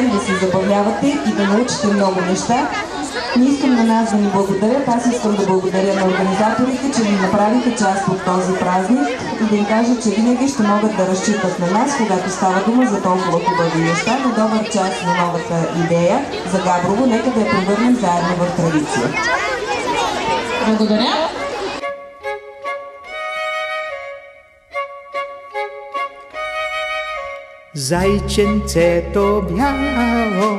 ден да се забавлявате и да научите много неща. Не искам на нас да ни благодарят, аз искам да благодаря на организаторите, че ни направиха част от този празник и да им кажа, че винаги ще могат да разчитат на нас, когато става дума за толкова хубави неща. На добър час на новата идея за Габрово, нека да я превърнем заедно в традиция. Благодаря. Зайченцето бяло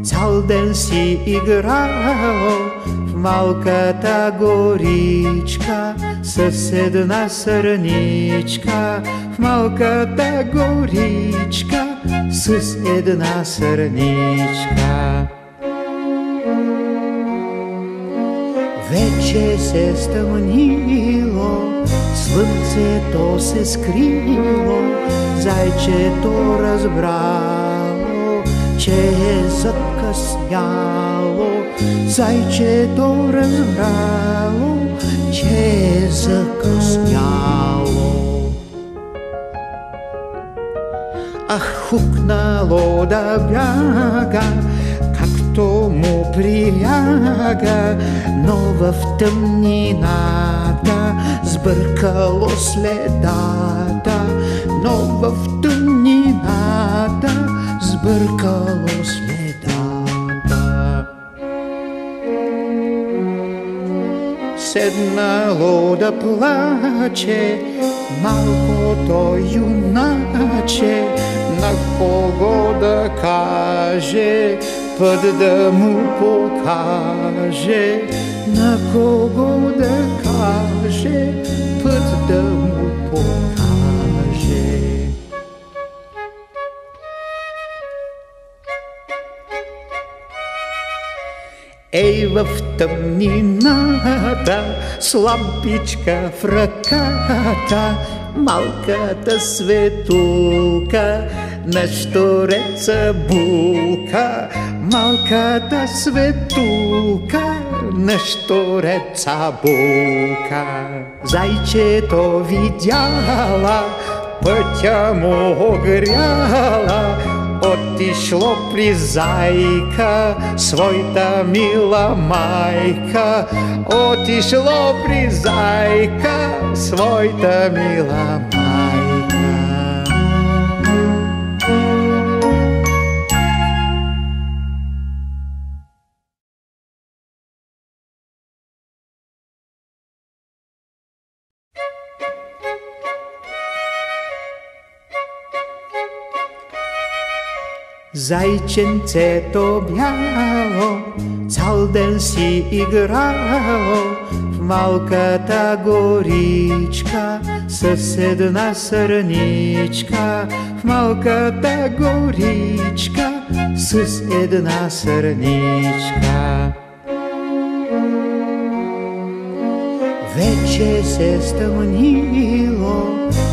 цял ден си играло в малката горичка с една сърничка. В малката горичка с една сърничка. Вече се стъмнило, слънцето се скрило, зайчето разбрало, че е закъсняло. Зайчето разбрало, че е закъсняло. Ах, хукнало да бяга, както му приляга, но в тъмнината сбъркало следата. Но в тъмнината сбъркало следата. Седнало да плаче малкото юначе, на кого да каже, път да му покаже. На кого да каже, път да му покаже. Ей, в тъмнината, с лампичка в ръката, малката светулка на щуреца булка. Малката светулка на щуреца булка. Зайчето видяла, пътя му огряла, отишло при зайка, своята мила майка. Отишло при зайка, своята мила майка. Зайченцето бяло цял ден си играло в малката горичка с една сърничка. В малката горичка с една сърничка. Вече се стъмнило,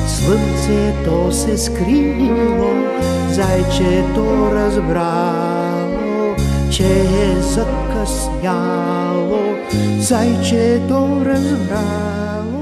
слънцето се скрило, зайчето разбрало, че е закъсняло. Зайчето разбрало,